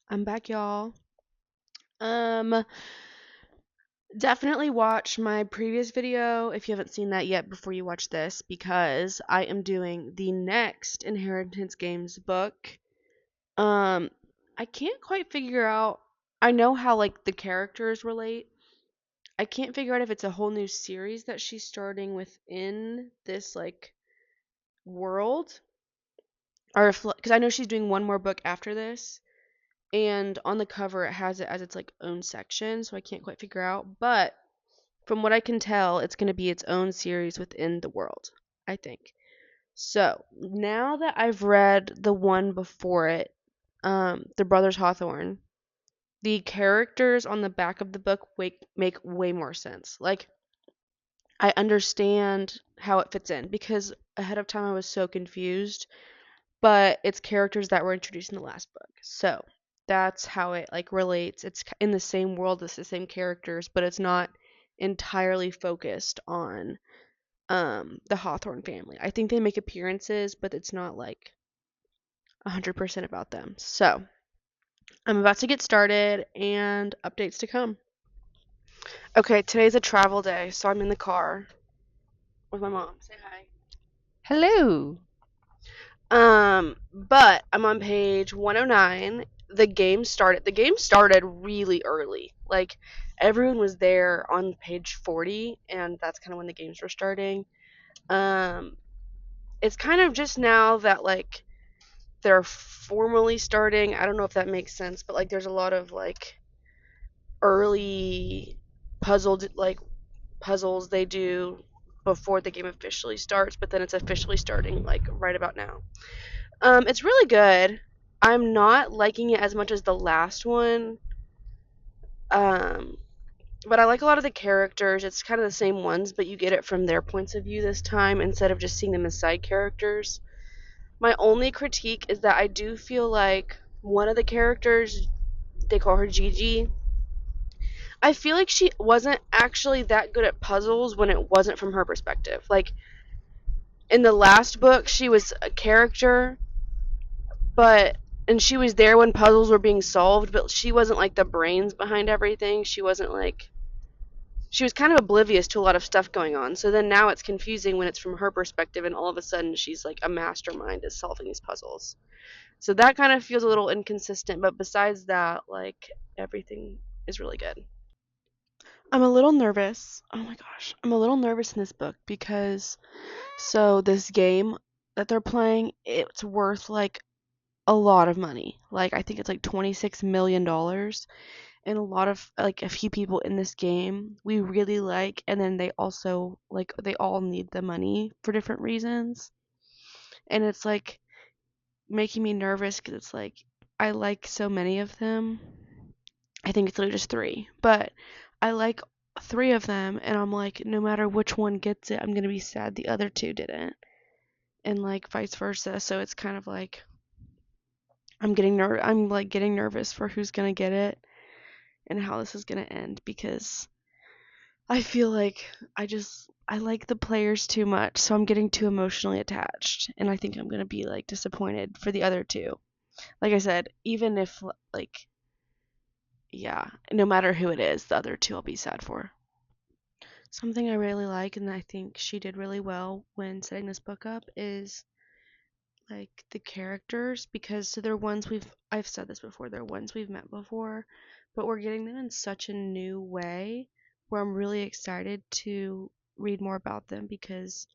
I'm back, y'all. Um, Definitely watch my previous video if you haven't seen that yet before you watch this because I am doing the next Inheritance Games book. Um, I can't quite figure out. I know how like the characters relate. I can't figure out if it's a whole new series that she's starting within this like world or if because I know she's doing one more book after this. And on the cover it has it as its like own section, so I can't quite figure out. But from what I can tell, it's going to be its own series within the world, I think. So now that I've read the one before it, The Brothers Hawthorne, the characters on the back of the book make way more sense. Like, I understand how it fits in because ahead of time I was so confused, but it's characters that were introduced in the last book. So that's how it like relates. It's in the same world, it's the same characters, but it's not entirely focused on the Hawthorne family. I think they make appearances, but it's not like 100% about them. So, I'm about to get started and updates to come. Okay, today's a travel day, so I'm in the car with my mom. Say hi. Hello. But I'm on page 109. The game started really early. Like everyone was there on page 40 and that's kind of when the games were starting. Um it's kind of just now that like they're formally starting. I don't know if that makes sense, but like there's a lot of like early puzzles they do before the game officially starts, but then it's officially starting like right about now. It's really good. I'm not liking it as much as the last one. Um, but I like a lot of the characters. It's kind of the same ones, but you get it from their points of view this time instead of just seeing them as side characters. My only critique is that I do feel like one of the characters, they call her Gigi, I feel like she wasn't actually that good at puzzles when it wasn't from her perspective. Like in the last book, she was a character, but and she was there when puzzles were being solved, but she wasn't like the brains behind everything. She was kind of oblivious to a lot of stuff going on. So then now it's confusing when it's from her perspective and all of a sudden she's like a mastermind at solving these puzzles. So that kind of feels a little inconsistent, but besides that, like everything is really good. I'm a little nervous. Oh my gosh. I'm a little nervous in this book because this game that they're playing, it's worth like a lot of money. Like I think it's like $26 million, and a lot of like a few people in this game we really like, and then they also like they all need the money for different reasons, and it's like making me nervous because it's like I like so many of them. I think it's literally just three, but I like three of them, and I'm like no matter which one gets it, I'm gonna be sad the other two didn't, and like vice versa. So it's kind of like I'm like getting nervous for who's gonna get it and how this is gonna end because I feel like I like the players too much, so I'm getting too emotionally attached, and I think I'm gonna be like disappointed for the other two. Like I said, even if like yeah, no matter who it is, the other two I'll be sad for. Something I really like and I think she did really well when setting this book up is like the characters, because so they're ones I've said this before, they're ones we've met before, but we're getting them in such a new way where I'm really excited to read more about them because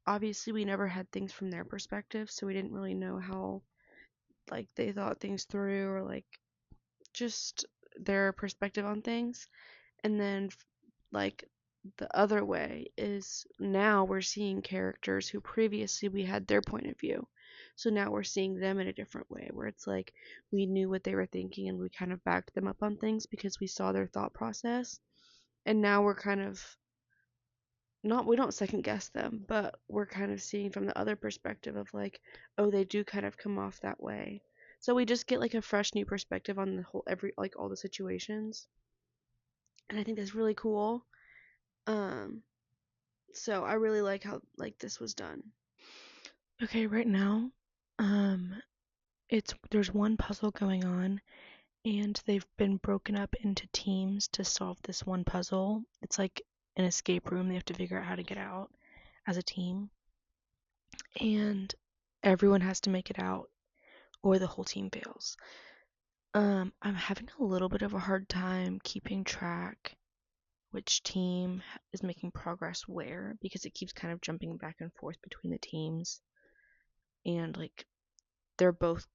obviously we never had things from their perspective, so we didn't really know how like they thought things through or like just their perspective on things. And then like the other way is now we're seeing characters who previously we had their point of view. So now we're seeing them in a different way where it's like we knew what they were thinking and we kind of backed them up on things because we saw their thought process. And now we're kind of not we don't second guess them, but we're kind of seeing from the other perspective of like, oh, they do kind of come off that way. So we just get like a fresh new perspective on the whole every like all the situations. And I think that's really cool. Um So I really like how like this was done. Okay, right now, um, it's there's one puzzle going on, and they've been broken up into teams to solve this one puzzle. It's like an escape room. They have to figure out how to get out as a team, and everyone has to make it out, or the whole team fails. I'm having a little bit of a hard time keeping track which team is making progress where because it keeps kind of jumping back and forth between the teams, and like they're both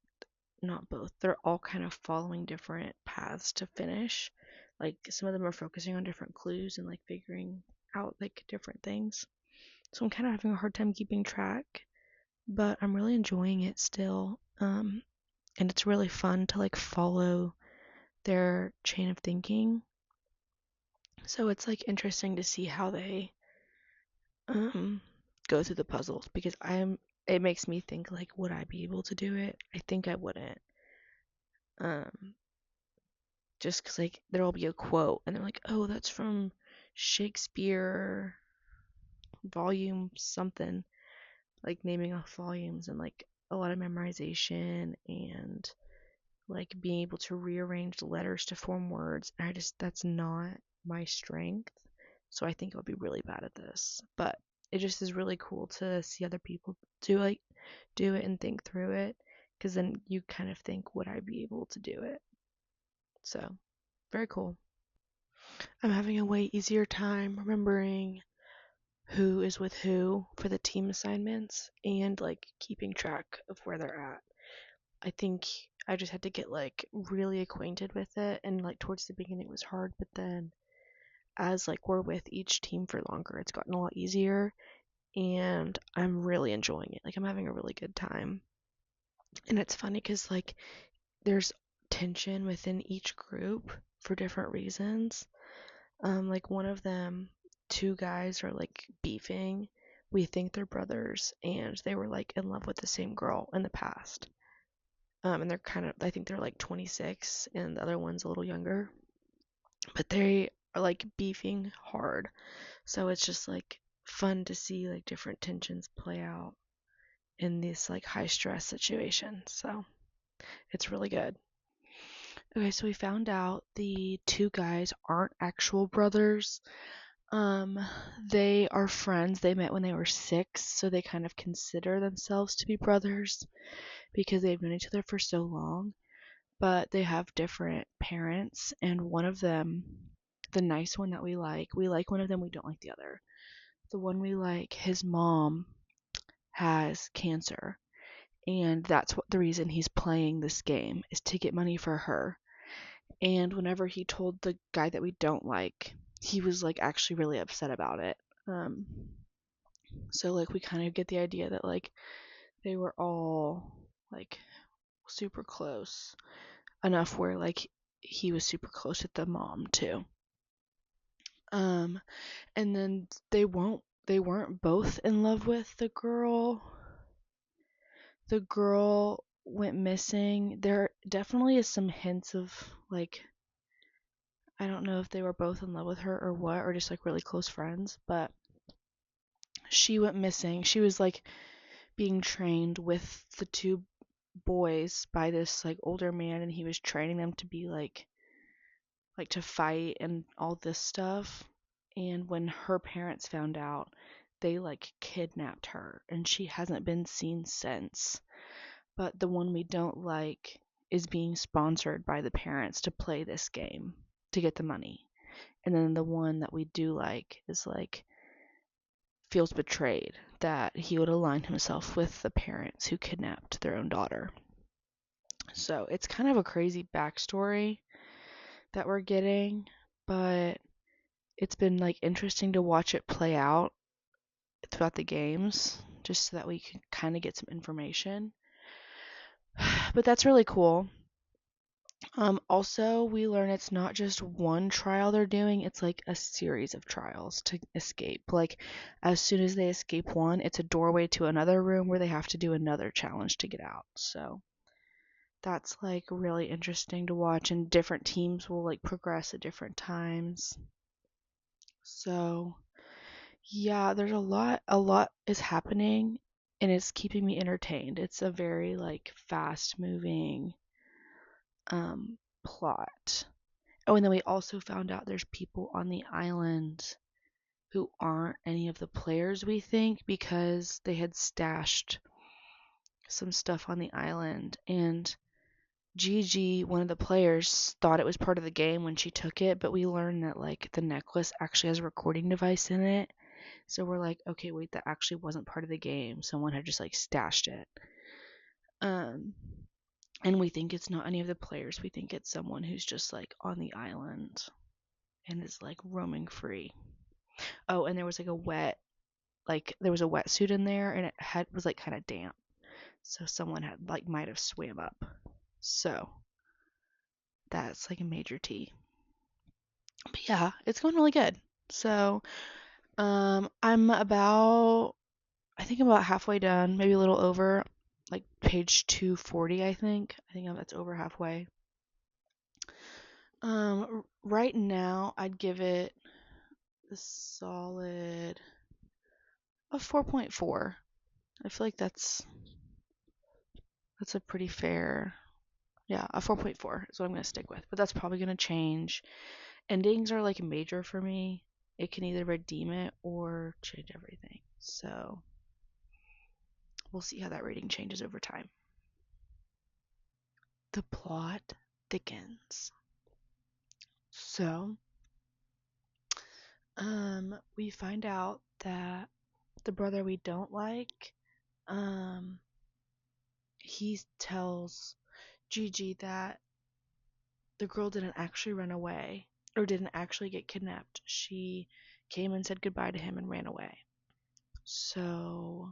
not both, they're all kind of following different paths to finish. Like some of them are focusing on different clues and like figuring out like different things. So I'm kind of having a hard time keeping track, but I'm really enjoying it still. And it's really fun to like follow their chain of thinking. So it's like interesting to see how they um go through the puzzles because it makes me think like would I be able to do it? I think I wouldn't. Um just cuz like there'll be a quote and they're like, "Oh, that's from Shakespeare volume something," like naming off volumes and like a lot of memorization and like being able to rearrange letters to form words. That's not my strength. So I think I would be really bad at this. But it just is really cool to see other people do it and think through it because then you kind of think would I be able to do it? So, very cool. I'm having a way easier time remembering who is with who for the team assignments and like keeping track of where they're at. I think I just had to get like really acquainted with it, and like towards the beginning it was hard, but then as like we're with each team for longer, it's gotten a lot easier and I'm really enjoying it. Like I'm having a really good time. And it's funny cuz like there's tension within each group for different reasons. Like one of them, two guys are like beefing. We think they're brothers and they were like in love with the same girl in the past. And they're kind of, I think they're like 26 and the other one's a little younger, but they are like beefing hard. So it's just like fun to see like different tensions play out in this like high stress situation. So it's really good. Okay, so we found out the two guys aren't actual brothers. Um, they are friends. They met when they were 6, so they kind of consider themselves to be brothers because they've known each other for so long. But they have different parents, and one of them, the nice one that we like one of them, we don't like the other. The one we like, his mom has cancer, and that's what the reason he's playing this game is to get money for her. And whenever he told the guy that we don't like, he was like actually really upset about it. Um, so like we kind of get the idea that like they were all like super close enough where like he was super close with the mom too. Um, and then they weren't both in love with the girl. The girl went missing. There definitely is some hints of like I don't know if they were both in love with her or what, or just like really close friends, but she went missing. She was like being trained with the two boys by this like older man, and he was training them to be like to fight and all this stuff. And when her parents found out, they like kidnapped her and she hasn't been seen since. But the one we don't like is being sponsored by the parents to play this game to get the money. And then the one that we do like is like feels betrayed that he would align himself with the parents who kidnapped their own daughter. So it's kind of a crazy backstory that we're getting, but it's been like interesting to watch it play out throughout the games just so that we can kind of get some information. But that's really cool. Also, we learn it's not just one trial they're doing, it's like a series of trials to escape. Like, as soon as they escape one, it's a doorway to another room where they have to do another challenge to get out. So, that's like really interesting to watch, and different teams will like progress at different times. So, yeah, there's a lot is happening, and it's keeping me entertained. It's a very like fast moving plot. Oh, and then we also found out there's people on the island who aren't any of the players we think, because they had stashed some stuff on the island, and Gigi, one of the players, thought it was part of the game when she took it, but we learned that like the necklace actually has a recording device in it. So we're like, okay, wait, that actually wasn't part of the game. Someone had just like stashed it. Um and we think it's not any of the players. We think it's someone who's just like on the island and is like roaming free. Oh, and there was there was a wetsuit in there, and was like kind of damp. So someone had like might have swam up. So that's like a major T. But yeah, it's going really good. So, I think I'm about halfway done, maybe a little over, like page 240, I think. I think that's over halfway. Right now, I'd give it a solid a 4.4. I feel like that's a pretty fair, yeah, a 4.4 is what I'm gonna stick with. But that's probably gonna change. Endings are like major for me. It can either redeem it or change everything. So we'll see how that rating changes over time. The plot thickens. So, we find out that the brother we don't like, um, he tells Gigi that the girl didn't actually run away or didn't actually get kidnapped. She came and said goodbye to him and ran away. So,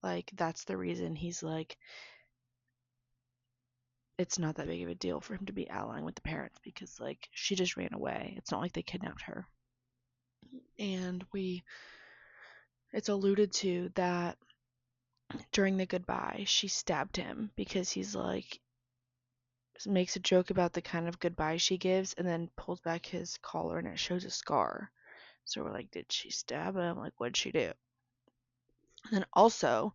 like, that's the reason he's like, it's not that big of a deal for him to be allying with the parents, because, like, she just ran away. It's not like they kidnapped her. And it's alluded to that during the goodbye, she stabbed him because he's like, makes a joke about the kind of goodbye she gives and then pulls back his collar and it shows a scar. So we're like, did she stab him? Like, what'd she do? And then also,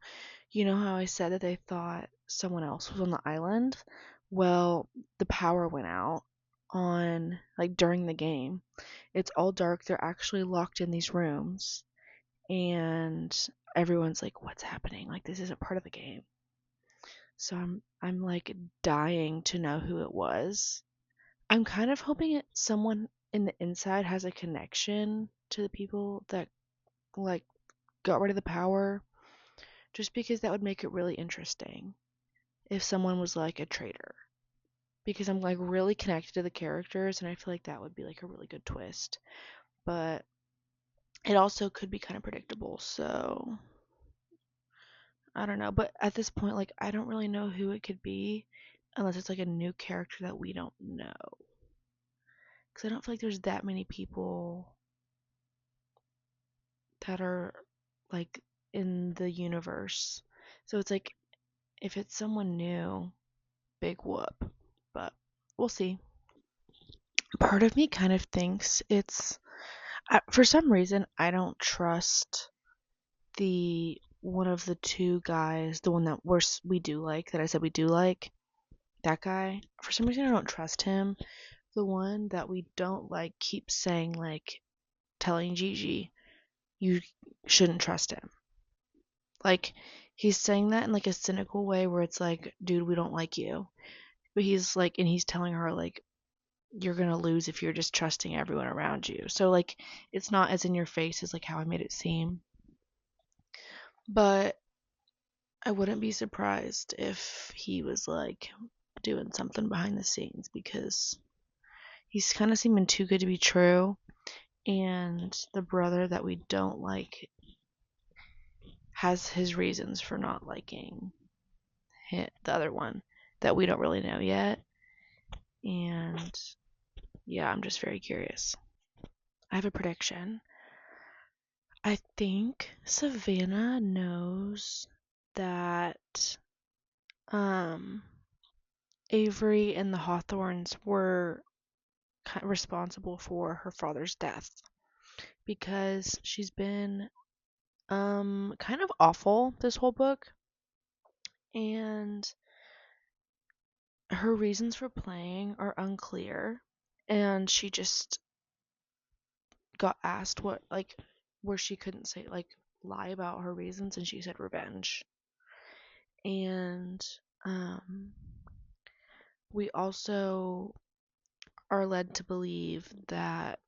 you know how I said that they thought someone else was on the island? Well, the power went out on, like, during the game. It's all dark. They're actually locked in these rooms. And everyone's like, what's happening? Like, this isn't part of the game. So I'm like dying to know who it was. I'm kind of hoping someone in the inside has a connection to the people that like got rid of the power, just because that would make it really interesting if someone was like a traitor. Because I'm like really connected to the characters and I feel like that would be like a really good twist. But it also could be kind of predictable, so I don't know. But at this point, like, I don't really know who it could be unless it's like a new character that we don't know. Because I don't feel like there's that many people that are like in the universe. So it's like, if it's someone new, big whoop. But we'll see. Part of me kind of thinks for some reason, I don't trust the one of the two guys, the one that we do like, that I said we do like, that guy. For some reason, I don't trust him. The one that we don't like keeps saying, like, telling Gigi, you shouldn't trust him. Like, he's saying that in like a cynical way where it's like, dude, we don't like you. But he's like, and he's telling her, like, you're gonna lose if you're just trusting everyone around you. So, like, it's not as in your face as like how I made it seem. But I wouldn't be surprised if he was like doing something behind the scenes, because he's kind of seeming too good to be true. And the brother that we don't like has his reasons for not liking the other one that we don't really know yet. And yeah, I'm just very curious. I have a prediction. I think Savannah knows that Avery and the Hawthorns were responsible for her father's death, because she's been kind of awful this whole book, and her reasons for playing are unclear, and she just got asked where she couldn't say, lie about her reasons, and she said revenge. And we also are led to believe that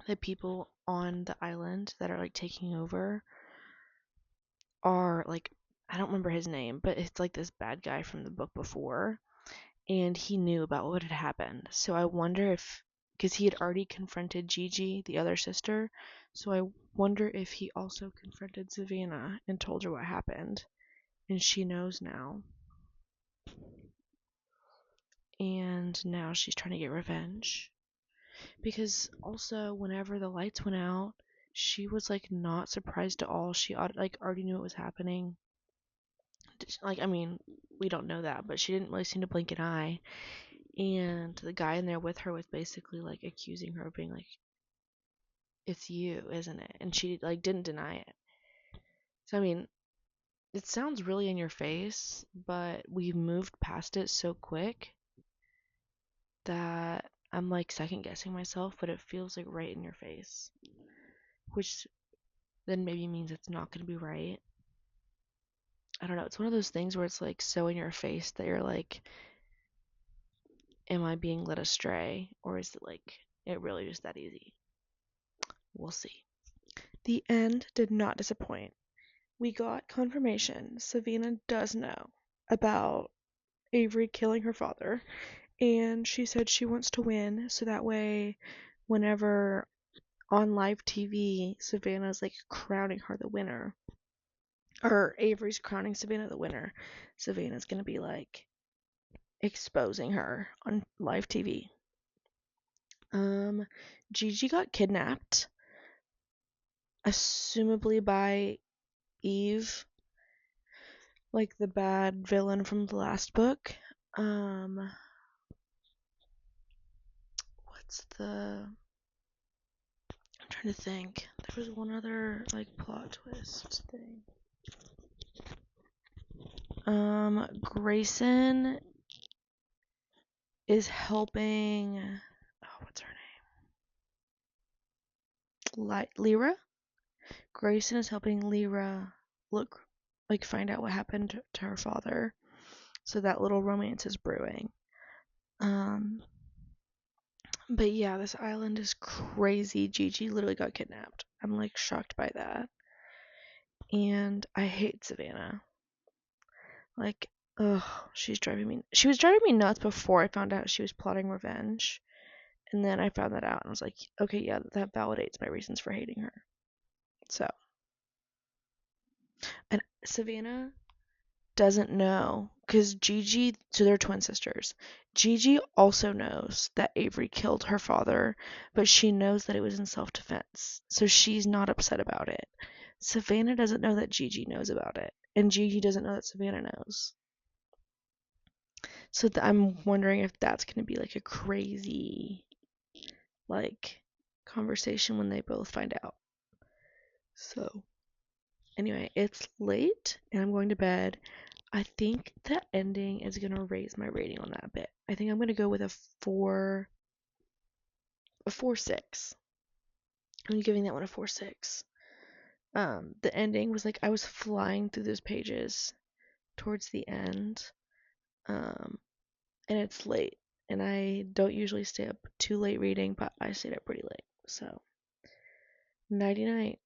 the people on the island that are like taking over are like, I don't remember his name, but it's like this bad guy from the book before, and he knew about what had happened. So I wonder if, because he had already confronted Gigi, the other sister, so I wonder if he also confronted Savannah and told her what happened, and she knows now. And now she's trying to get revenge. Because also, whenever the lights went out, she was like not surprised at all. She like already knew it was happening. Like, I mean, we don't know that, but she didn't really seem to blink an eye. And the guy in there with her was basically like accusing her of being like, "It's you, isn't it?" And she like didn't deny it. So I mean, it sounds really in your face, but we've moved past it so quick that I'm like second guessing myself, but it feels like right in your face, which then maybe means it's not going to be right. I don't know. It's one of those things where it's like so in your face that you're like, am I being led astray? Or is it like, it really just that easy? We'll see. The end did not disappoint. We got confirmation Savannah does know about Avery killing her father, and she said she wants to win so that way whenever on live TV Savannah's like crowning her the winner, or Avery's crowning Savannah the winner, Savannah's gonna be like exposing her on live TV. Gigi got kidnapped, assumably by Eve, like the bad villain from the last book. What's the? I'm trying to think. There was one other like plot twist thing. Grayson is helping. Oh, what's her name? Lyra. Grayson is helping Lyra find out what happened to her father. So that little romance is brewing. But yeah, this island is crazy. Gigi literally got kidnapped. I'm like shocked by that. And I hate Savannah. Like, ugh, she was driving me nuts before I found out she was plotting revenge. And then I found that out and I was like, okay, yeah, that validates my reasons for hating her. So, and Savannah doesn't know because Gigi, so they're twin sisters. Gigi also knows that Avery killed her father, but she knows that it was in self-defense, so she's not upset about it. Savannah doesn't know that Gigi knows about it, and Gigi doesn't know that Savannah knows. So I'm wondering if that's going to be like a crazy, like, conversation when they both find out. So, anyway, it's late and I'm going to bed. I think the ending is going to raise my rating on that bit. I think I'm going to go with a 4.6. I'm giving that one a 4.6. The ending was like I was flying through those pages towards the end. And it's late. And I don't usually stay up too late reading, but I stayed up pretty late. So, nighty night.